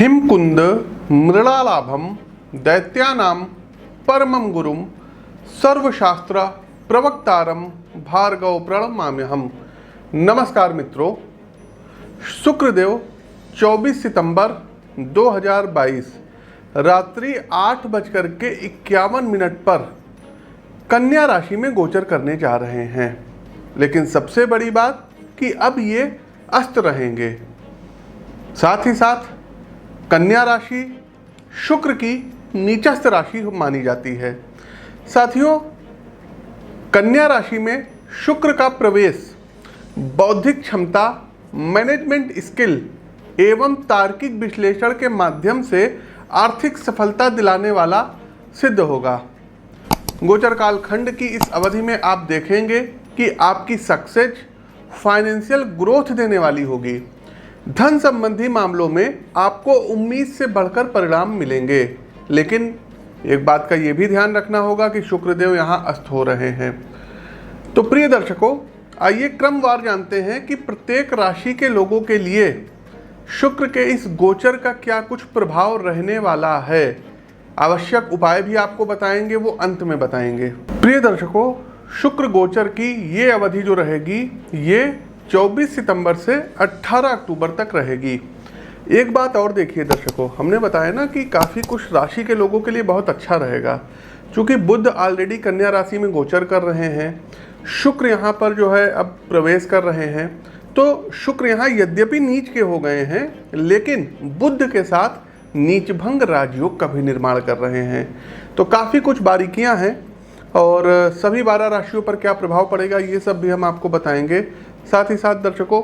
हिमकुंद मृणालाभम दैत्यानाम परमं गुरुम सर्वशास्त्र प्रवक्तारम भार्गव प्रणमाम्यहम्। नमस्कार मित्रों, शुक्रदेव 24 सितंबर 2022 रात्रि 8:51 पर कन्या राशि में गोचर करने जा रहे हैं। लेकिन सबसे बड़ी बात कि अब ये अस्त रहेंगे। साथ ही साथ कन्या राशि शुक्र की नीचस्थ राशि मानी जाती है। साथियों, कन्या राशि में शुक्र का प्रवेश बौद्धिक क्षमता, मैनेजमेंट स्किल एवं तार्किक विश्लेषण के माध्यम से आर्थिक सफलता दिलाने वाला सिद्ध होगा। गोचर कालखंड की इस अवधि में आप देखेंगे कि आपकी सक्सेस फाइनेंशियल ग्रोथ देने वाली होगी। धन संबंधी मामलों में आपको उम्मीद से बढ़कर परिणाम मिलेंगे। लेकिन एक बात का ये भी ध्यान रखना होगा कि शुक्रदेव यहाँ अस्त हो रहे हैं। तो प्रिय दर्शकों, आइए क्रमवार जानते हैं कि प्रत्येक राशि के लोगों के लिए शुक्र के इस गोचर का क्या कुछ प्रभाव रहने वाला है। आवश्यक उपाय भी आपको बताएंगे, वो अंत में बताएंगे। प्रिय दर्शकों, शुक्र गोचर की ये अवधि जो रहेगी ये 24 सितंबर से 18 अक्टूबर तक रहेगी। एक बात और देखिए दर्शकों, हमने बताया ना कि काफ़ी कुछ राशि के लोगों के लिए बहुत अच्छा रहेगा। क्योंकि बुध ऑलरेडी कन्या राशि में गोचर कर रहे हैं, शुक्र यहाँ पर जो है अब प्रवेश कर रहे हैं। तो शुक्र यहाँ यद्यपि नीच के हो गए हैं, लेकिन बुध के साथ नीचभंग राजयोग का भी निर्माण कर रहे हैं। तो काफ़ी कुछ बारीकियाँ हैं और सभी 12 राशियों पर क्या प्रभाव पड़ेगा ये सब भी हम आपको बताएंगे। साथ ही साथ दर्शकों,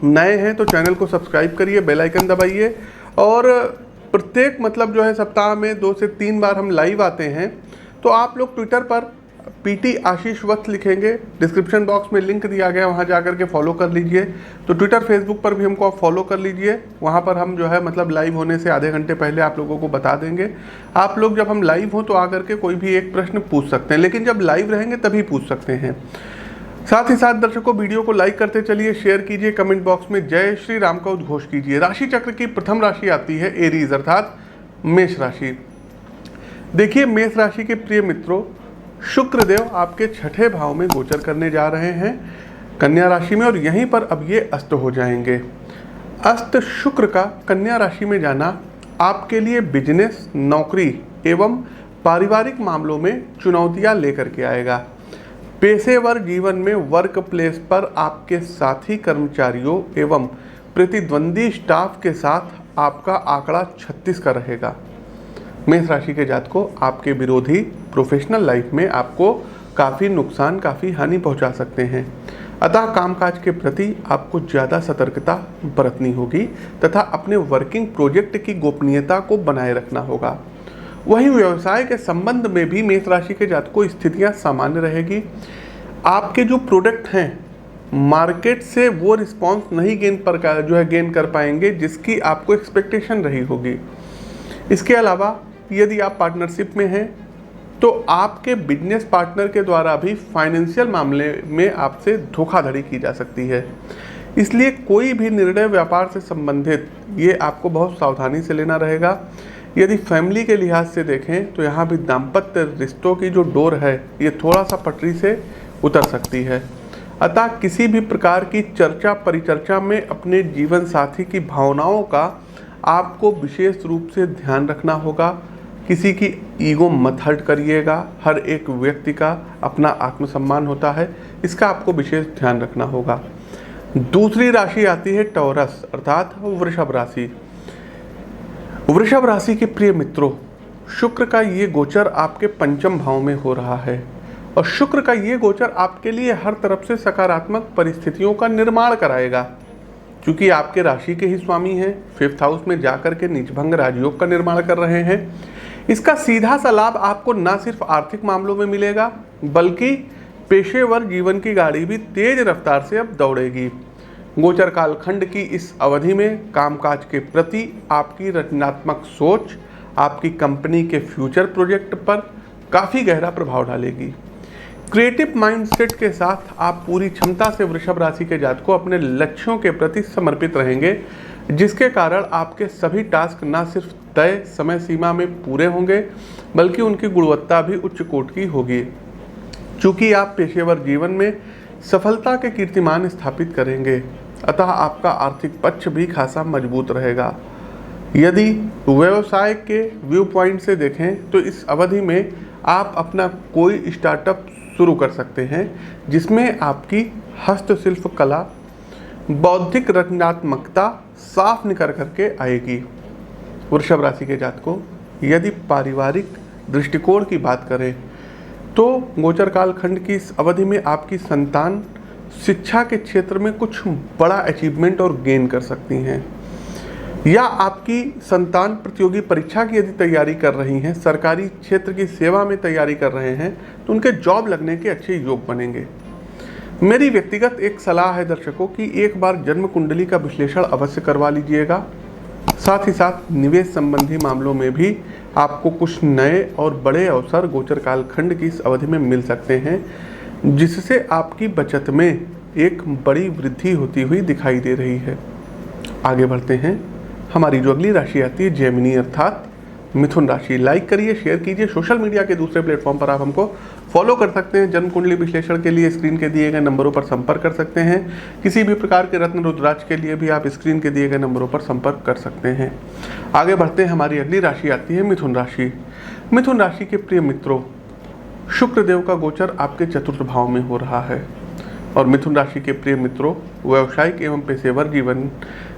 नए हैं तो चैनल को सब्सक्राइब करिए, बेल आइकन दबाइए। और प्रत्येक जो है सप्ताह में 2 से 3 बार हम लाइव आते हैं। तो आप लोग ट्विटर पर PT आशीष वत्स लिखेंगे, डिस्क्रिप्शन बॉक्स में लिंक दिया गया, वहाँ जा कर के फॉलो कर लीजिए। तो ट्विटर फेसबुक पर भी हमको आप फॉलो कर लीजिए। वहाँ पर हम जो है लाइव होने से आधे घंटे पहले आप लोगों को बता देंगे। आप लोग जब हम लाइव हों तो आकर के कोई भी एक प्रश्न पूछ सकते हैं, लेकिन जब लाइव रहेंगे तभी पूछ सकते हैं। साथ ही साथ दर्शकों, वीडियो को लाइक करते चलिए, शेयर कीजिए, कमेंट बॉक्स में जय श्री राम का उद्घोष कीजिए। राशि चक्र की प्रथम राशि आती है एरीज अर्थात मेष राशि। देखिए, मेष राशि के प्रिय मित्रों, शुक्रदेव आपके 6ठे भाव में गोचर करने जा रहे हैं कन्या राशि में, और यहीं पर अब ये अस्त हो जाएंगे। अस्त शुक्र का कन्या राशि में जाना आपके लिए बिजनेस, नौकरी एवं पारिवारिक मामलों में चुनौतियां लेकर के आएगा। पेशेवर जीवन में वर्क प्लेस पर आपके साथी कर्मचारियों एवं प्रतिद्वंदी स्टाफ के साथ आपका आंकड़ा 36 का रहेगा। मेष राशि के जातकों, आपके विरोधी प्रोफेशनल लाइफ में आपको काफ़ी नुकसान, काफ़ी हानि पहुंचा सकते हैं। अतः कामकाज के प्रति आपको ज़्यादा सतर्कता बरतनी होगी तथा अपने वर्किंग प्रोजेक्ट की गोपनीयता को बनाए रखना होगा। वहीं व्यवसाय के संबंध में भी मेष राशि के जातकों स्थितियां सामान्य रहेगी। आपके जो प्रोडक्ट हैं मार्केट से वो रिस्पांस नहीं गेन कर पाएंगे जिसकी आपको एक्सपेक्टेशन रही होगी। इसके अलावा यदि आप पार्टनरशिप में हैं तो आपके बिजनेस पार्टनर के द्वारा भी फाइनेंशियल मामले में आपसे धोखाधड़ी की जा सकती है। इसलिए कोई भी निर्णय व्यापार से संबंधित ये आपको बहुत सावधानी से लेना रहेगा। यदि फैमिली के लिहाज से देखें तो यहाँ भी दाम्पत्य रिश्तों की जो डोर है ये थोड़ा सा पटरी से उतर सकती है। अतः किसी भी प्रकार की चर्चा परिचर्चा में अपने जीवन साथी की भावनाओं का आपको विशेष रूप से ध्यान रखना होगा। किसी की ईगो मत हर्ट करिएगा। हर एक व्यक्ति का अपना आत्मसम्मान होता है, इसका आपको विशेष ध्यान रखना होगा। दूसरी राशि आती है टॉरस अर्थात वृषभ राशि। वृषभ राशि के प्रिय मित्रों, शुक्र का ये गोचर आपके पंचम भाव में हो रहा है और शुक्र का ये गोचर आपके लिए हर तरफ से सकारात्मक परिस्थितियों का निर्माण कराएगा। क्योंकि आपके राशि के ही स्वामी हैं, 5th हाउस में जाकर के नीचभंग राजयोग का निर्माण कर रहे हैं। इसका सीधा सा लाभ आपको न सिर्फ आर्थिक मामलों में मिलेगा बल्कि पेशेवर जीवन की गाड़ी भी तेज रफ्तार से अब दौड़ेगी। गोचर कालखंड की इस अवधि में कामकाज के प्रति आपकी रचनात्मक सोच आपकी कंपनी के फ्यूचर प्रोजेक्ट पर काफ़ी गहरा प्रभाव डालेगी। क्रिएटिव माइंडसेट के साथ आप पूरी क्षमता से वृषभ राशि के जातकों अपने लक्ष्यों के प्रति समर्पित रहेंगे। जिसके कारण आपके सभी टास्क न सिर्फ तय समय सीमा में पूरे होंगे बल्कि उनकी गुणवत्ता भी उच्च कोटि की होगी। चूंकि आप पेशेवर जीवन में सफलता के कीर्तिमान स्थापित करेंगे, अतः आपका आर्थिक पक्ष भी खासा मजबूत रहेगा। यदि व्यवसाय के व्यू पॉइंट से देखें तो इस अवधि में आप अपना कोई स्टार्टअप शुरू कर सकते हैं जिसमें आपकी हस्तशिल्प कला, बौद्धिक रचनात्मकता साफ निखर करके आएगी। वृषभ राशि के जातकों, यदि पारिवारिक दृष्टिकोण की बात करें तो गोचर कालखंड की इस अवधि में आपकी संतान शिक्षा के क्षेत्र में कुछ बड़ा अचीवमेंट और गेन कर सकती हैं, या आपकी संतान प्रतियोगी परीक्षा की यदि तैयारी कर रही हैं, सरकारी क्षेत्र की सेवा में तैयारी कर रहे हैं तो उनके जॉब लगने के अच्छे योग बनेंगे। मेरी व्यक्तिगत एक सलाह है दर्शकों कि एक बार जन्म कुंडली का विश्लेषण अवश्य करवा लीजिएगा। साथ ही साथ निवेश संबंधी मामलों में भी आपको कुछ नए और बड़े अवसर गोचर कालखंड की इस अवधि में मिल सकते हैं, जिससे आपकी बचत में एक बड़ी वृद्धि होती हुई दिखाई दे रही है। आगे बढ़ते हैं। हमारी जो अगली राशि आती है जेमिनी अर्थात मिथुन राशि। लाइक करिए, शेयर कीजिए। सोशल मीडिया के दूसरे प्लेटफॉर्म पर आप हमको फॉलो कर सकते हैं। जन्म कुंडली विश्लेषण के लिए स्क्रीन के दिए गए नंबरों पर संपर्क कर सकते हैं। किसी भी प्रकार के रत्न रुद्राक्ष के लिए भी आप स्क्रीन के दिए गए नंबरों पर संपर्क कर सकते हैं। आगे बढ़ते हैं। हमारी अगली राशि आती है मिथुन राशि। मिथुन राशि के प्रिय मित्रों, शुक्रदेव का गोचर आपके चतुर्थ भाव में हो रहा है और मिथुन राशि के प्रिय मित्रों, व्यावसायिक एवं पेशेवर जीवन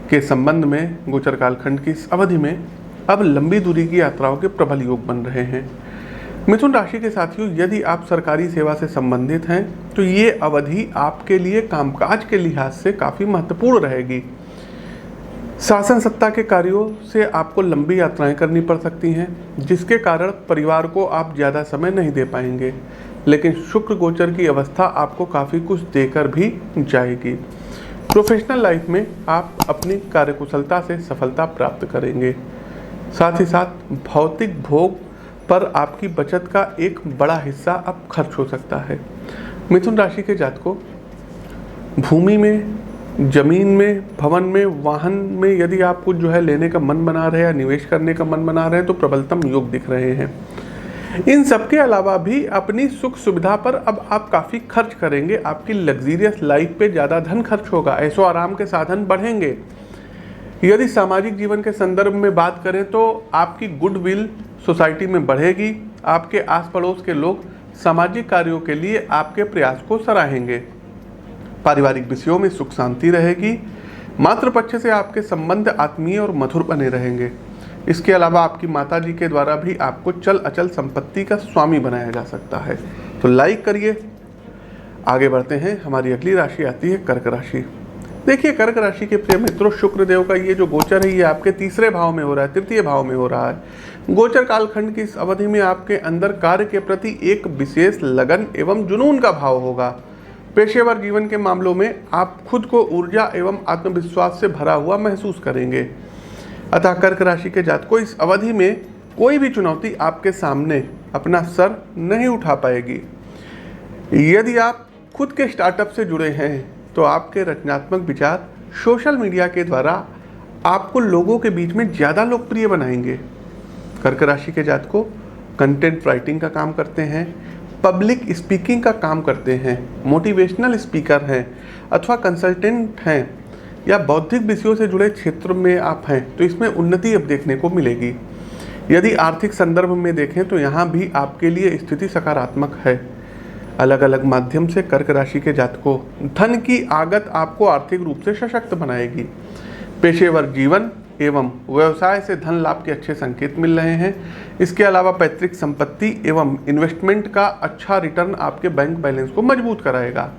के संबंध में गोचर कालखंड की इस अवधि में अब लंबी दूरी की यात्राओं के प्रबल योग बन रहे हैं। मिथुन राशि के साथियों, यदि आप सरकारी सेवा से संबंधित हैं तो ये अवधि आपके लिए कामकाज के लिहाज से काफ़ी महत्वपूर्ण रहेगी। शासन सत्ता के कार्यों से आपको लंबी यात्राएं करनी पड़ सकती हैं, जिसके कारण परिवार को आप ज़्यादा समय नहीं दे पाएंगे, लेकिन शुक्र गोचर की अवस्था आपको काफ़ी कुछ देकर भी जाएगी। प्रोफेशनल लाइफ में आप अपनी कार्यकुशलता से सफलता प्राप्त करेंगे। साथ ही साथ भौतिक भोग पर आपकी बचत का एक बड़ा हिस्सा अब खर्च हो सकता है। मिथुन राशि के जातकों, भूमि में, जमीन में, भवन में, वाहन में यदि आप कुछ लेने का मन बना रहे हैं या निवेश करने का मन बना रहे हैं तो प्रबलतम योग दिख रहे हैं। इन सब के अलावा भी अपनी सुख सुविधा पर अब आप काफ़ी खर्च करेंगे। आपकी लग्जीरियस लाइफ पे ज़्यादा धन खर्च होगा, ऐशो आराम के साधन बढ़ेंगे। यदि सामाजिक जीवन के संदर्भ में बात करें तो आपकी गुडविल सोसाइटी में बढ़ेगी। आपके आस पड़ोस के लोग सामाजिक कार्यों के लिए आपके प्रयास को सराहेंगे। पारिवारिक विषयों में सुख शांति रहेगी। मातृपक्ष से आपके संबंध आत्मीय और मधुर बने रहेंगे। इसके अलावा आपकी माताजी के द्वारा भी आपको चल अचल संपत्ति का स्वामी बनाया जा सकता है। तो लाइक करिए। आगे बढ़ते हैं। हमारी अगली राशि आती है कर्क राशि। देखिए, कर्क राशि के प्रिय मित्रों, शुक्रदेव का ये जो गोचर है ये आपके तीसरे भाव में हो रहा है, तृतीय भाव में हो रहा है। गोचर कालखंड की इस अवधि में आपके अंदर कार्य के प्रति एक विशेष लगन एवं जुनून का भाव होगा। पेशेवर जीवन के मामलों में आप खुद को ऊर्जा एवं आत्मविश्वास से भरा हुआ महसूस करेंगे। अतः कर्क राशि के जातकों, इस अवधि में कोई भी चुनौती आपके सामने अपना सर नहीं उठा पाएगी। यदि आप खुद के स्टार्टअप से जुड़े हैं तो आपके रचनात्मक विचार सोशल मीडिया के द्वारा आपको लोगों के बीच में ज़्यादा लोकप्रिय बनाएंगे। कर्क राशि के जातकों, कंटेंट राइटिंग का काम करते हैं, पब्लिक स्पीकिंग का काम करते हैं, मोटिवेशनल स्पीकर हैं अथवा कंसल्टेंट हैं या बौद्धिक विषयों से जुड़े क्षेत्र में आप हैं तो इसमें उन्नति अब देखने को मिलेगी। यदि आर्थिक संदर्भ में देखें तो यहाँ भी आपके लिए स्थिति सकारात्मक है। अलग अलग माध्यम से कर्क राशि के जातकों, धन की आगत आपको आर्थिक रूप से सशक्त बनाएगी। पेशेवर जीवन एवं व्यवसाय से धन लाभ के अच्छे संकेत मिल रहे हैं। इसके अलावा पैतृक संपत्ति एवं इन्वेस्टमेंट का अच्छा रिटर्न आपके बैंक बैलेंस को मजबूत कराएगा।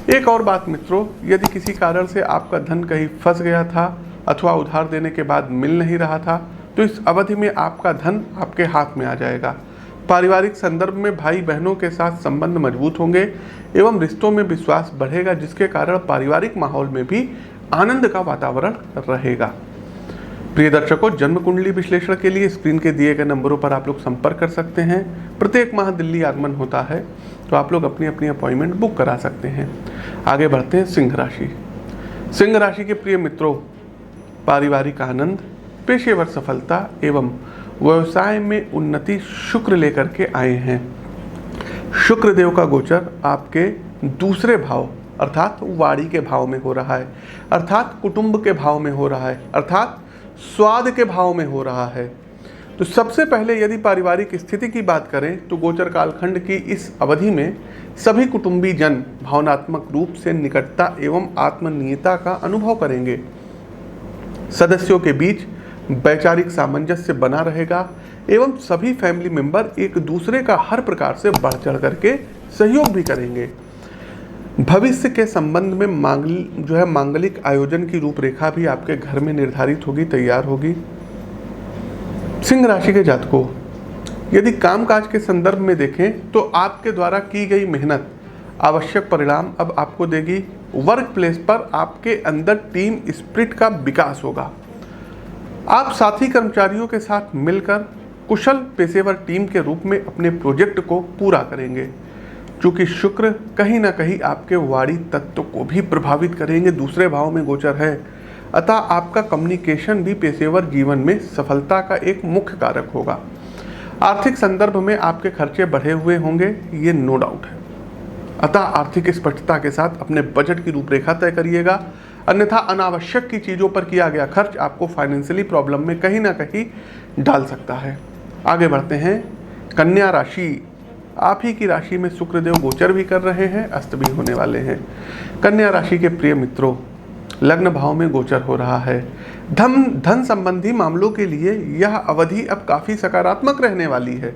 एक और बात मित्रों, यदि किसी कारण से आपका धन कहीं फंस गया था अथवा उधार देने के बाद मिल नहीं रहा था तो इस अवधि में आपका धन आपके हाथ में आ जाएगा। पारिवारिक संदर्भ में भाई बहनों के साथ संबंध मजबूत होंगे एवं रिश्तों में विश्वास बढ़ेगा, जिसके कारण पारिवारिक माहौल में भी आनंद का वातावरण रहेगा। प्रिय दर्शकों, जन्म कुंडली विश्लेषण के लिए स्क्रीन के दिए गए नंबरों पर आप लोग संपर्क कर सकते हैं। प्रत्येक माह दिल्ली आगमन होता है तो आप लोग अपनी अपनी अपॉइंटमेंट बुक करा सकते हैं। आगे बढ़ते हैं सिंह राशि। सिंह राशि के प्रिय मित्रों, पारिवारिक आनंद, पेशेवर सफलता एवं व्यवसाय में उन्नति शुक्र लेकर के आए हैं। शुक्र देव का गोचर आपके दूसरे भाव अर्थात वाणी के भाव में हो रहा है, अर्थात कुटुंब के भाव में हो रहा है, अर्थात स्वाद के भाव में हो रहा है। तो सबसे पहले यदि पारिवारिक स्थिति की बात करें तो गोचर कालखंड की इस अवधि में सभी कुटुंबी जन भावनात्मक रूप से निकटता एवं आत्मनियता का अनुभव करेंगे। सदस्यों के बीच वैचारिक सामंजस्य बना रहेगा एवं सभी फैमिली मेंबर एक दूसरे का हर प्रकार से बढ़ चढ़ करके सहयोग भी करेंगे। भविष्य के संबंध में मांगलिक आयोजन की रूपरेखा भी आपके घर में निर्धारित होगी, तैयार होगी। सिंह राशि के जातकों, यदि कामकाज के संदर्भ में देखें तो आपके द्वारा की गई मेहनत आवश्यक परिणाम अब आपको देगी। वर्क प्लेस पर आपके अंदर टीम स्पिरिट का विकास होगा। आप साथी कर्मचारियों के साथ मिलकर कुशल पेशेवर टीम के रूप में अपने प्रोजेक्ट को पूरा करेंगे। चूंकि शुक्र कहीं ना कहीं आपके वाणी तत्व को भी प्रभावित करेंगे, दूसरे भाव में गोचर है, अतः आपका कम्युनिकेशन भी पेशेवर जीवन में सफलता का एक मुख्य कारक होगा। आर्थिक संदर्भ में आपके खर्चे बढ़े हुए होंगे, ये नो डाउट है, अतः आर्थिक स्पष्टता के साथ अपने बजट की रूपरेखा तय करिएगा, अन्यथा अनावश्यक की चीज़ों पर किया गया खर्च आपको फाइनेंशियली प्रॉब्लम में कहीं ना कहीं डाल सकता है। आगे बढ़ते हैं। कन्या राशि, आप ही की राशि में शुक्रदेव गोचर भी कर रहे हैं, अस्त भी होने वाले हैं। कन्या राशि के प्रिय मित्रों, लग्न भाव में गोचर हो रहा है। धन संबंधी मामलों के लिए यह अवधि अब काफ़ी सकारात्मक रहने वाली है।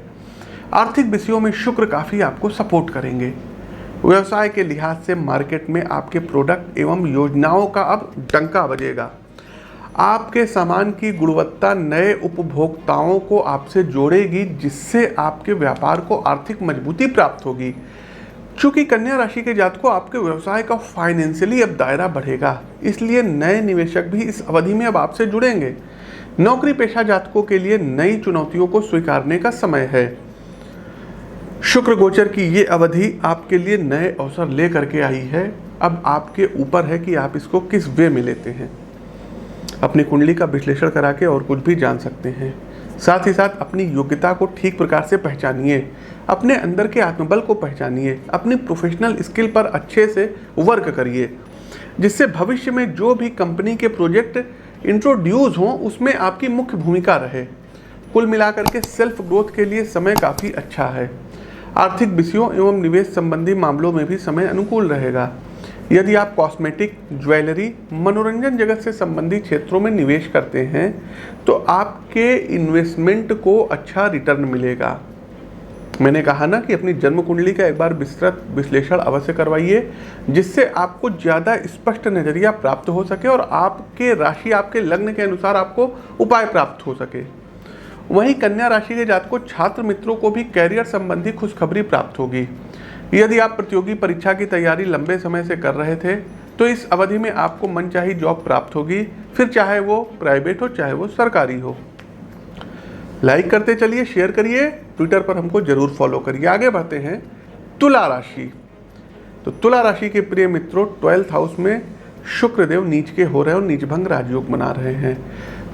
आर्थिक विषयों में शुक्र काफ़ी आपको सपोर्ट करेंगे। व्यवसाय के लिहाज से मार्केट में आपके प्रोडक्ट एवं योजनाओं का अब डंका बजेगा। आपके सामान की गुणवत्ता नए उपभोक्ताओं को आपसे जोड़ेगी, जिससे आपके व्यापार को आर्थिक मजबूती प्राप्त होगी। चूंकि कन्या राशि के जातकों, आपके व्यवसाय का फाइनेंशियली अब दायरा बढ़ेगा, इसलिए नए निवेशक भी इस अवधि में अब आपसे जुड़ेंगे। नौकरी पेशा जातकों के लिए नई चुनौतियों को स्वीकारने का समय है। शुक्र गोचर की ये अवधि आपके लिए नए अवसर ले करके आई है। अब आपके ऊपर है कि आप इसको किस वे में लेते हैं। अपनी कुंडली का विश्लेषण करा के और कुछ भी जान सकते हैं। साथ ही साथ अपनी योग्यता को ठीक प्रकार से पहचानिए, अपने अंदर के आत्मबल को पहचानिए, अपनी प्रोफेशनल स्किल पर अच्छे से वर्क करिए, जिससे भविष्य में जो भी कंपनी के प्रोजेक्ट इंट्रोड्यूस हों उसमें आपकी मुख्य भूमिका रहे। कुल मिलाकर के सेल्फ ग्रोथ के लिए समय काफ़ी अच्छा है। आर्थिक विषयों एवं निवेश संबंधी मामलों में भी समय अनुकूल रहेगा। यदि आप कॉस्मेटिक, ज्वेलरी, मनोरंजन जगत से संबंधित क्षेत्रों में निवेश करते हैं तो आपके इन्वेस्टमेंट को अच्छा रिटर्न मिलेगा। मैंने कहा ना कि अपनी जन्म कुंडली का एक बार विस्तृत विश्लेषण अवश्य करवाइए, जिससे आपको ज़्यादा स्पष्ट नज़रिया प्राप्त हो सके और आपके राशि, आपके लग्न के अनुसार आपको उपाय प्राप्त हो सके। वहीं कन्या राशि के जातकों, छात्र मित्रों को भी कैरियर संबंधी खुशखबरी प्राप्त होगी। यदि आप प्रतियोगी परीक्षा की तैयारी लंबे समय से कर रहे थे तो इस अवधि में आपको मनचाही जॉब प्राप्त होगी, फिर चाहे वो प्राइवेट हो चाहे वो सरकारी हो। लाइक करते चलिए, शेयर करिए, ट्विटर पर हमको जरूर फॉलो करिए। आगे बढ़ते हैं। तुला राशि, तो तुला राशि के प्रिय मित्रों, 12th हाउस में शुक्रदेव नीच के हो रहे हैं और नीचभंग राजयोग बना रहे हैं।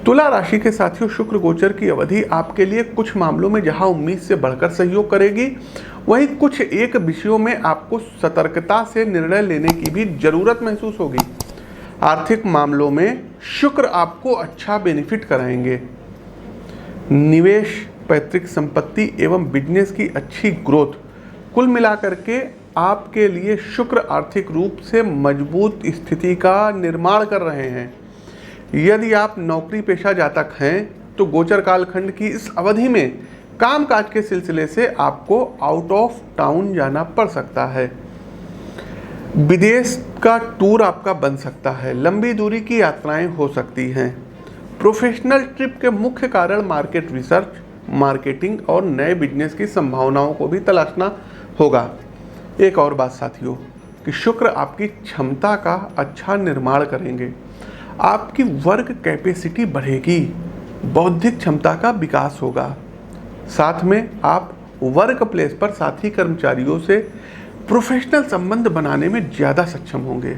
तुला राशि के साथियों, शुक्र गोचर की अवधि आपके लिए कुछ मामलों में जहां उम्मीद से बढ़कर सहयोग करेगी, वहीं कुछ एक विषयों में आपको सतर्कता से निर्णय लेने की भी जरूरत महसूस होगी। आर्थिक मामलों में शुक्र आपको अच्छा बेनिफिट कराएंगे। निवेश, पैतृक संपत्ति एवं बिजनेस की अच्छी ग्रोथ, कुल मिलाकर के आपके लिए शुक्र आर्थिक रूप से मजबूत स्थिति का निर्माण कर रहे हैं। यदि आप नौकरी पेशा जातक हैं तो गोचर कालखंड की इस अवधि में कामकाज के सिलसिले से आपको आउट ऑफ टाउन जाना पड़ सकता है। विदेश का टूर आपका बन सकता है। लंबी दूरी की यात्राएं हो सकती हैं। प्रोफेशनल ट्रिप के मुख्य कारण मार्केट रिसर्च, मार्केटिंग और नए बिजनेस की संभावनाओं को भी तलाशना होगा। एक और बात साथियों कि शुक्र आपकी क्षमता का अच्छा निर्माण करेंगे। आपकी वर्क कैपेसिटी बढ़ेगी, बौद्धिक क्षमता का विकास होगा। साथ में आप वर्क प्लेस पर साथी कर्मचारियों से प्रोफेशनल संबंध बनाने में ज़्यादा सक्षम होंगे।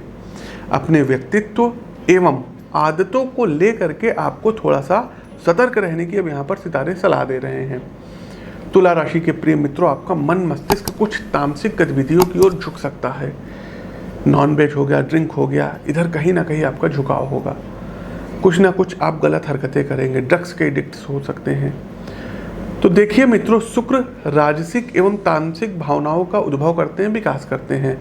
अपने व्यक्तित्व एवं आदतों को लेकर के आपको थोड़ा सा सतर्क रहने की अब यहाँ पर सितारे सलाह दे रहे हैं। तुला राशि के प्रिय मित्रों, आपका मन मस्तिष्क कुछ तामसिक गतिविधियों की ओर झुक सकता है। नॉनवेज हो गया, ड्रिंक हो गया, इधर कहीं ना कहीं आपका झुकाव होगा। कुछ ना कुछ आप गलत हरकतें करेंगे, ड्रग्स के एडिक्ट्स हो सकते हैं। तो देखिए मित्रों, शुक्र राजसिक एवं तामसिक भावनाओं का उद्भव करते हैं, विकास करते हैं।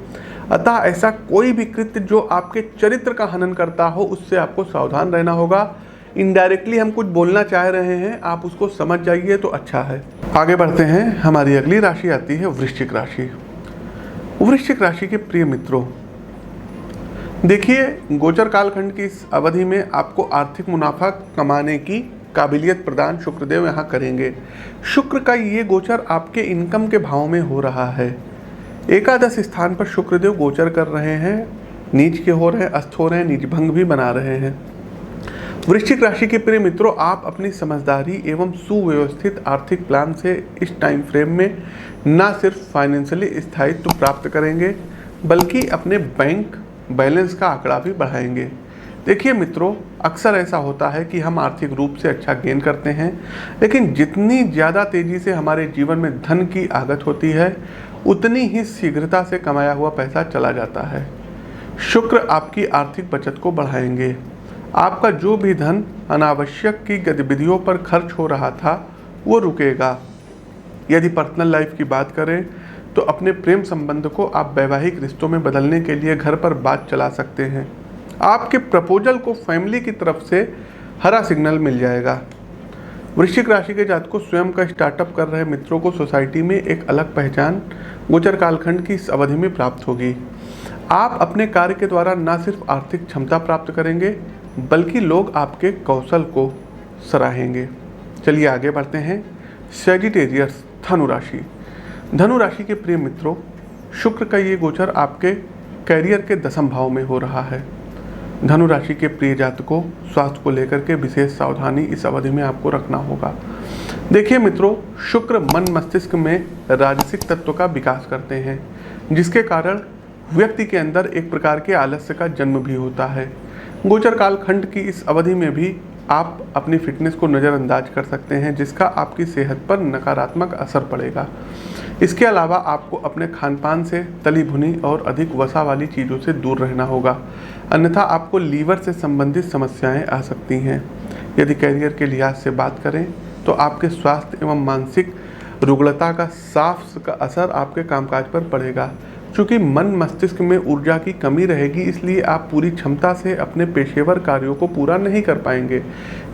अतः ऐसा कोई भी कृत्य जो आपके चरित्र का हनन करता हो, उससे आपको सावधान रहना होगा। इनडायरेक्टली हम कुछ बोलना चाह रहे हैं, आप उसको समझ जाइए तो अच्छा है। आगे बढ़ते हैं। हमारी अगली राशि आती है वृश्चिक राशि। वृश्चिक राशि के प्रिय मित्रों, देखिए, गोचर कालखंड की इस अवधि में आपको आर्थिक मुनाफा कमाने की काबिलियत प्रदान शुक्रदेव यहाँ करेंगे। शुक्र का ये गोचर आपके इनकम के भाव में हो रहा है। एकादश स्थान पर शुक्रदेव गोचर कर रहे हैं, नीच के हो रहे हैं, अस्त हो रहे हैं, नीच भंग भी बना रहे हैं। वृश्चिक राशि के प्रिय मित्रों, आप अपनी समझदारी एवं सुव्यवस्थित आर्थिक प्लान से इस टाइम फ्रेम में न सिर्फ फाइनेंशियली स्थायित्व प्राप्त करेंगे, बल्कि अपने बैंक बैलेंस का आंकड़ा भी बढ़ाएंगे। देखिए मित्रों, अक्सर ऐसा होता है कि हम आर्थिक रूप से अच्छा गेन करते हैं, लेकिन जितनी ज़्यादा तेज़ी से हमारे जीवन में धन की आगत होती है, उतनी ही शीघ्रता से कमाया हुआ पैसा चला जाता है। शुक्र आपकी आर्थिक बचत को बढ़ाएंगे। आपका जो भी धन अनावश्यक की गतिविधियों पर खर्च हो रहा था, वो रुकेगा। यदि पर्सनल लाइफ की बात करें तो अपने प्रेम संबंध को आप वैवाहिक रिश्तों में बदलने के लिए घर पर बात चला सकते हैं। आपके प्रपोजल को फैमिली की तरफ से हरा सिग्नल मिल जाएगा। वृश्चिक राशि के जातकों, स्वयं का स्टार्टअप कर रहे मित्रों को सोसाइटी में एक अलग पहचान गोचर कालखंड की इस अवधि में प्राप्त होगी। आप अपने कार्य के द्वारा न सिर्फ आर्थिक क्षमता प्राप्त करेंगे, बल्कि लोग आपके कौशल को सराहेंगे। चलिए आगे बढ़ते हैं। सैजिटेरियस, धनु राशि। धनु राशि के प्रिय मित्रों, शुक्र का ये गोचर आपके कैरियर के दशम भाव में हो रहा है। धनु राशि के प्रिय जातकों, स्वास्थ्य को लेकर के विशेष सावधानी इस अवधि में आपको रखना होगा। देखिए मित्रों, शुक्र मन मस्तिष्क में राजसिक तत्व का विकास करते हैं, जिसके कारण व्यक्ति के अंदर एक प्रकार के आलस्य का जन्म भी होता है। गोचर कालखंड की इस अवधि में भी आप अपनी फिटनेस को नज़रअंदाज कर सकते हैं, जिसका आपकी सेहत पर नकारात्मक असर पड़ेगा। इसके अलावा आपको अपने खानपान से तली भुनी और अधिक वसा वाली चीज़ों से दूर रहना होगा, अन्यथा आपको लीवर से संबंधित समस्याएं आ सकती हैं। यदि कैरियर के लिहाज से बात करें तो आपके स्वास्थ्य एवं मानसिक रुग्णता का साफ असर आपके कामकाज पर पड़ेगा। चूँकि मन मस्तिष्क में ऊर्जा की कमी रहेगी, इसलिए आप पूरी क्षमता से अपने पेशेवर कार्यों को पूरा नहीं कर पाएंगे।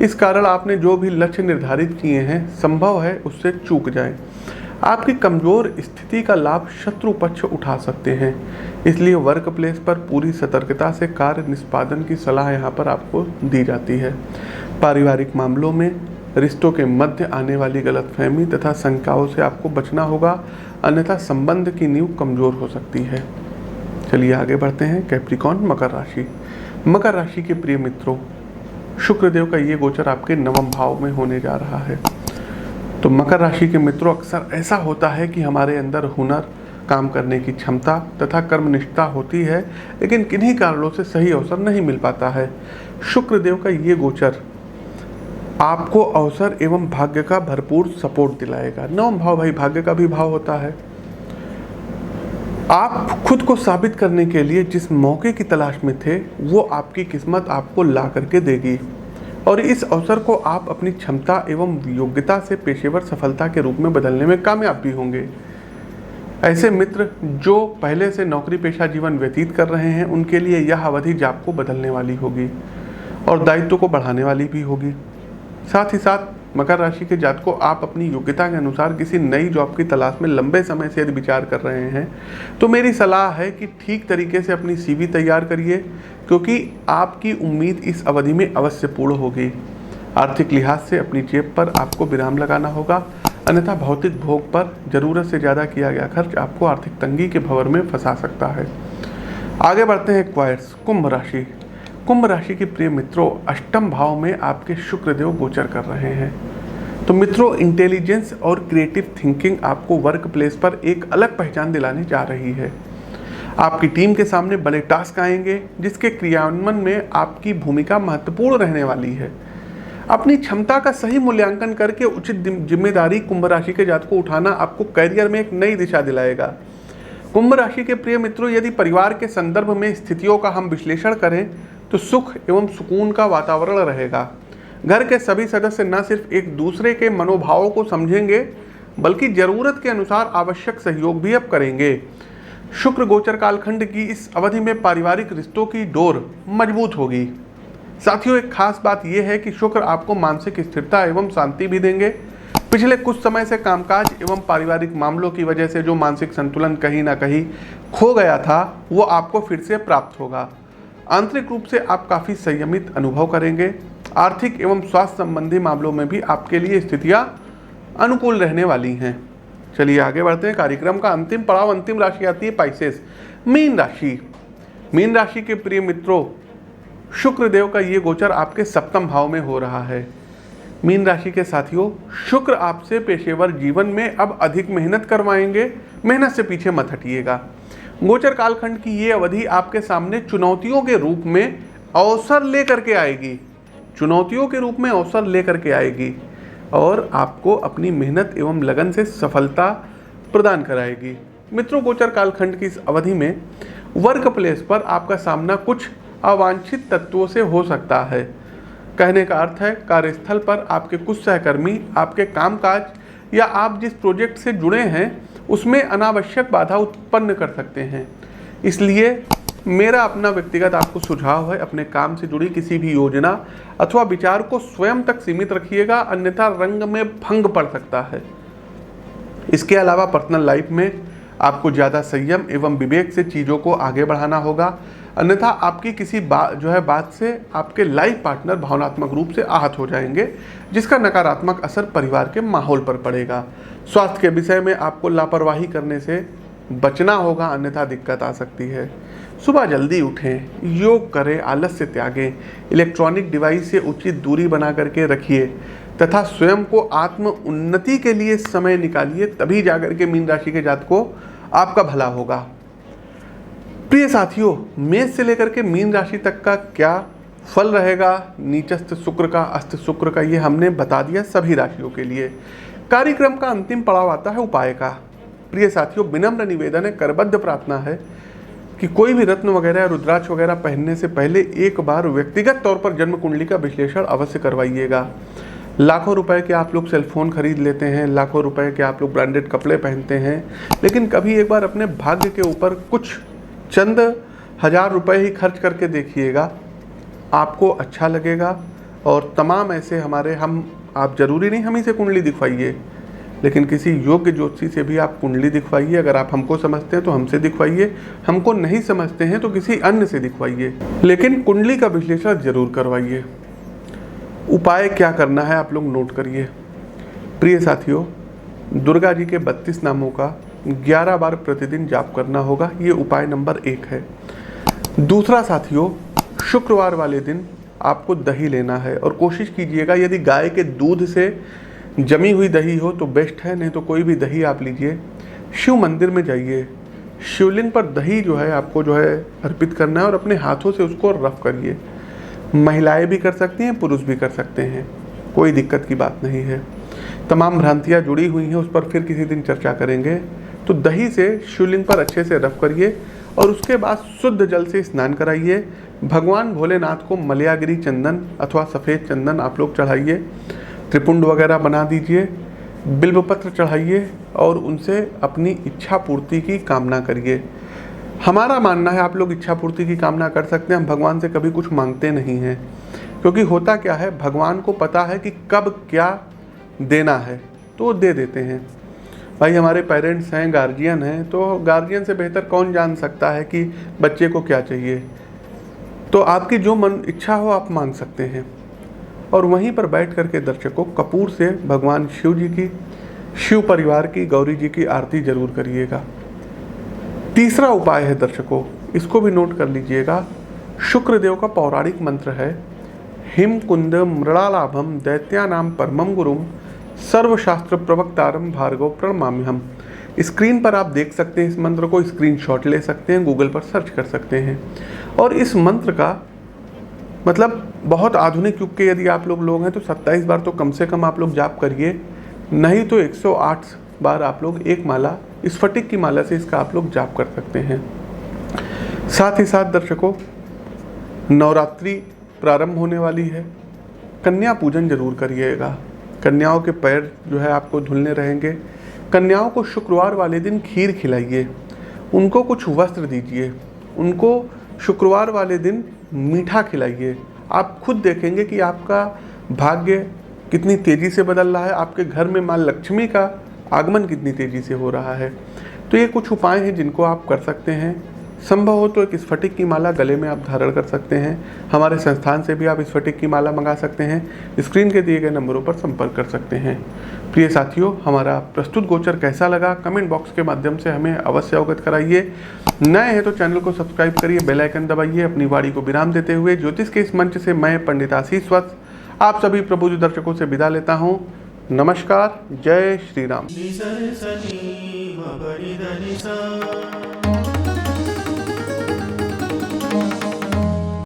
इस कारण आपने जो भी लक्ष्य निर्धारित किए हैं, संभव है उससे चूक जाएं। आपकी कमज़ोर स्थिति का लाभ शत्रु पक्ष उठा सकते हैं, इसलिए वर्क प्लेस पर पूरी सतर्कता से कार्य निष्पादन की सलाह यहाँ पर आपको दी जाती है। पारिवारिक मामलों में रिश्तों के मध्य आने वाली गलतफहमी तथा शंकाओं से आपको बचना होगा, अन्यथा संबंध की नींव कमज़ोर हो सकती है। चलिए आगे बढ़ते हैं। कैप्रिकॉन, मकर राशि। मकर राशि के प्रिय मित्रों, शुक्रदेव का ये गोचर आपके नवम भाव में होने जा रहा है। तो मकर राशि के मित्रों, अक्सर ऐसा होता है कि हमारे अंदर हुनर, काम करने की क्षमता तथा कर्मनिष्ठता होती है, लेकिन किन्हीं कारणों से सही अवसर नहीं मिल पाता है। शुक्रदेव का ये गोचर आपको अवसर एवं भाग्य का भरपूर सपोर्ट दिलाएगा। नवम भाव भाई भाग्य का भी भाव होता है। आप खुद को साबित करने के लिए जिस मौके की तलाश में थे, वो आपकी किस्मत आपको ला करके देगी, और इस अवसर को आप अपनी क्षमता एवं योग्यता से पेशेवर सफलता के रूप में बदलने में कामयाब भी होंगे। ऐसे मित्र जो पहले से नौकरी पेशा जीवन व्यतीत कर रहे हैं, उनके लिए यह अवधि जॉब को बदलने वाली होगी और दायित्व को बढ़ाने वाली भी होगी। साथ ही साथ मकर राशि के जातकों, आप अपनी योग्यता के अनुसार किसी नई जॉब की तलाश में लंबे समय से यदि विचार कर रहे हैं, तो मेरी सलाह है कि ठीक तरीके से अपनी CV तैयार करिए, क्योंकि आपकी उम्मीद इस अवधि में अवश्य पूर्ण होगी। आर्थिक लिहाज से अपनी जेब पर आपको विराम लगाना होगा, अन्यथा भौतिक भोग पर जरूरत से ज़्यादा किया गया खर्च आपको आर्थिक तंगी के भंवर में फंसा सकता है। आगे बढ़ते हैं। क्वायर्स, कुंभ राशि। कुंभ राशि के प्रिय मित्रों, अष्टम भाव में आपके शुक्रदेव गोचर कर रहे हैं। तो मित्रों, इंटेलिजेंस और क्रिएटिव थिंकिंग आपको वर्क प्लेस पर एक अलग पहचान दिलाने जा रही है। आपकी टीम के सामने बड़े टास्क आएंगे जिसके क्रियान्वयन में आपकी भूमिका महत्वपूर्ण रहने वाली है। अपनी क्षमता का सही मूल्यांकन करके उचित जिम्मेदारी कुंभ राशि के जातकों को उठाना आपको करियर में एक नई दिशा दिलाएगा। कुंभ राशि के प्रिय मित्रों, यदि परिवार के संदर्भ में स्थितियों का हम विश्लेषण करें तो सुख एवं सुकून का वातावरण रहेगा। घर के सभी सदस्य न सिर्फ एक दूसरे के मनोभावों को समझेंगे बल्कि जरूरत के अनुसार आवश्यक सहयोग भी अब करेंगे। शुक्र गोचर कालखंड की इस अवधि में पारिवारिक रिश्तों की डोर मजबूत होगी। साथियों, एक खास बात यह है कि शुक्र आपको मानसिक स्थिरता एवं शांति भी देंगे। पिछले कुछ समय से कामकाज एवं पारिवारिक मामलों की वजह से जो मानसिक संतुलन कहीं ना कहीं खो गया था वो आपको फिर से प्राप्त होगा। आंतरिक रूप से आप काफ़ी संयमित अनुभव करेंगे। आर्थिक एवं स्वास्थ्य संबंधी मामलों में भी आपके लिए स्थितियाँ अनुकूल रहने वाली हैं। चलिए आगे बढ़ते हैं। कार्यक्रम का अंतिम पड़ाव, अंतिम राशि आती है पाइसेस, मीन राशि। मीन राशि के प्रिय मित्रों, शुक्र देव का ये गोचर आपके सप्तम भाव में हो रहा है। मीन राशि के साथियों, शुक्र आपसे पेशेवर जीवन में अब अधिक मेहनत करवाएंगे। मेहनत से पीछे मत हटिएगा। गोचर कालखंड की ये अवधि आपके सामने चुनौतियों के रूप में अवसर लेकर के आएगी। चुनौतियों के रूप में अवसर लेकर के आएगी और आपको अपनी मेहनत एवं लगन से सफलता प्रदान कराएगी। मित्रों, गोचर कालखंड की इस अवधि में वर्क प्लेस पर आपका सामना कुछ अवांछित तत्वों से हो सकता है। कहने का अर्थ है, कार्यस्थल पर आपके कुछ सहकर्मी आपके कामकाज या आप जिस प्रोजेक्ट से जुड़े हैं उसमें अनावश्यक बाधा उत्पन्न कर सकते हैं। इसलिए मेरा अपना व्यक्तिगत आपको सुझाव है, अपने काम से जुड़ी किसी भी योजना अथवा विचार को स्वयं तक सीमित रखिएगा, अन्यथा रंग में भंग पड़ सकता है। इसके अलावा पर्सनल लाइफ में आपको ज़्यादा संयम एवं विवेक से चीज़ों को आगे बढ़ाना होगा, अन्यथा आपकी किसी बात से आपके लाइफ पार्टनर भावनात्मक रूप से आहत हो जाएंगे, जिसका नकारात्मक असर परिवार के माहौल पर पड़ेगा। स्वास्थ्य के विषय में आपको लापरवाही करने से बचना होगा, अन्यथा दिक्कत आ सकती है। सुबह जल्दी उठें, योग करें, आलस्य त्यागें, इलेक्ट्रॉनिक डिवाइस से उचित दूरी बना करके रखिए तथा स्वयं को आत्म उन्नति के लिए समय निकालिए, तभी जाकर के मीन राशि के जातकों आपका भला होगा। प्रिय साथियों, मेष से लेकर के मीन राशि तक का क्या फल रहेगा नीचस्थ शुक्र का, अस्त शुक्र का, ये हमने बता दिया सभी राशियों के लिए। कार्यक्रम का अंतिम पड़ाव आता है उपाय का। प्रिय साथियों, विनम्र निवेदन है, करबद्ध प्रार्थना है कि कोई भी रत्न वगैरह, रुद्राक्ष वगैरह पहनने से पहले एक बार व्यक्तिगत तौर पर जन्म कुंडली का विश्लेषण अवश्य करवाइएगा। लाखों रुपए के आप लोग सेलफोन खरीद लेते हैं, लाखों रुपए के आप लोग ब्रांडेड कपड़े पहनते हैं, लेकिन कभी एक बार अपने भाग्य के ऊपर कुछ चंद हजार रुपए ही खर्च करके देखिएगा, आपको अच्छा लगेगा। और तमाम ऐसे आप जरूरी नहीं हम ही से कुंडली दिखवाइए, लेकिन किसी योग्य ज्योतिषी से भी आप कुंडली दिखवाइए। अगर आप हमको समझते हैं तो हमसे दिखवाइए, हमको नहीं समझते हैं तो किसी अन्य से दिखवाइए, लेकिन कुंडली का विश्लेषण जरूर करवाइए। उपाय क्या करना है आप लोग नोट करिए। प्रिय साथियों, दुर्गा जी के 32 नामों का 11 बार प्रतिदिन जाप करना होगा, ये उपाय नंबर 1 है। दूसरा साथियों, शुक्रवार वाले दिन आपको दही लेना है और कोशिश कीजिएगा यदि गाय के दूध से जमी हुई दही हो तो बेस्ट है, नहीं तो कोई भी दही आप लीजिए। शिव मंदिर में जाइए, शिवलिंग पर दही आपको अर्पित करना है और अपने हाथों से उसको रफ करिए। महिलाएं भी कर सकती हैं, पुरुष भी कर सकते हैं, कोई दिक्कत की बात नहीं है। तमाम भ्रांतियाँ जुड़ी हुई हैं, उस पर फिर किसी दिन चर्चा करेंगे। तो दही से शिवलिंग पर अच्छे से रफ करिए और उसके बाद शुद्ध जल से स्नान कराइए। भगवान भोलेनाथ को मलयागिरी चंदन अथवा सफ़ेद चंदन आप लोग चढ़ाइए, त्रिपुंड वगैरह बना दीजिए, बिल्वपत्र चढ़ाइए और उनसे अपनी इच्छा पूर्ति की कामना करिए। हमारा मानना है आप लोग इच्छा पूर्ति की कामना कर सकते हैं, हम भगवान से कभी कुछ मांगते नहीं हैं, क्योंकि होता क्या है, भगवान को पता है कि कब क्या देना है तो वो दे देते हैं। भाई हमारे पेरेंट्स हैं, गार्जियन हैं, तो गार्जियन से बेहतर कौन जान सकता है कि बच्चे को क्या चाहिए। तो आपकी जो मन इच्छा हो आप मांग सकते हैं। और वहीं पर बैठ करके दर्शकों कपूर से भगवान शिव जी की, शिव परिवार की, गौरी जी की आरती जरूर करिएगा। तीसरा उपाय है दर्शकों, इसको भी नोट कर लीजिएगा। शुक्र देव का पौराणिक मंत्र है, हिम कुंद मृणालाभम दैत्यानाम परमम गुरुम सर्वशास्त्र प्रवक्तारम भार्गव प्रणमाम्यहम्। स्क्रीन पर आप देख सकते हैं इस मंत्र को, स्क्रीनशॉट ले सकते हैं, गूगल पर सर्च कर सकते हैं। और इस मंत्र का मतलब बहुत आधुनिक युग के यदि आप लोग हैं तो 27 बार तो कम से कम आप लोग जाप करिए, नहीं तो 108 बार आप लोग एक माला स्फटिक की माला से इसका आप लोग जाप कर सकते हैं। साथ ही साथ दर्शकों, नवरात्रि प्रारंभ होने वाली है, कन्या पूजन जरूर करिएगा। कन्याओं के पैर जो है आपको धुलने रहेंगे। कन्याओं को शुक्रवार वाले दिन खीर खिलाइए, उनको कुछ वस्त्र दीजिए, उनको शुक्रवार वाले दिन मीठा खिलाइए। आप खुद देखेंगे कि आपका भाग्य कितनी तेज़ी से बदल रहा है, आपके घर में माँ लक्ष्मी का आगमन कितनी तेज़ी से हो रहा है। तो ये कुछ उपाय हैं जिनको आप कर सकते हैं। संभव हो तो एक स्फटिक की माला गले में आप धारण कर सकते हैं। हमारे संस्थान से भी आप स्फटिक की माला मंगा सकते हैं। स्क्रीन के दिए गए नंबरों पर संपर्क कर सकते हैं। प्रिय साथियों, हमारा प्रस्तुत गोचर कैसा लगा कमेंट बॉक्स के माध्यम से हमें अवश्य अवगत कराइए। नए हैं तो चैनल को सब्सक्राइब करिए, बेल आइकन दबाइए। अपनी वाणी को विराम देते हुए ज्योतिष के इस मंच से मैं पंडित आशीष वत्स आप सभी प्रबुद्ध दर्शकों से विदा लेता हूँ। नमस्कार, जय श्री राम।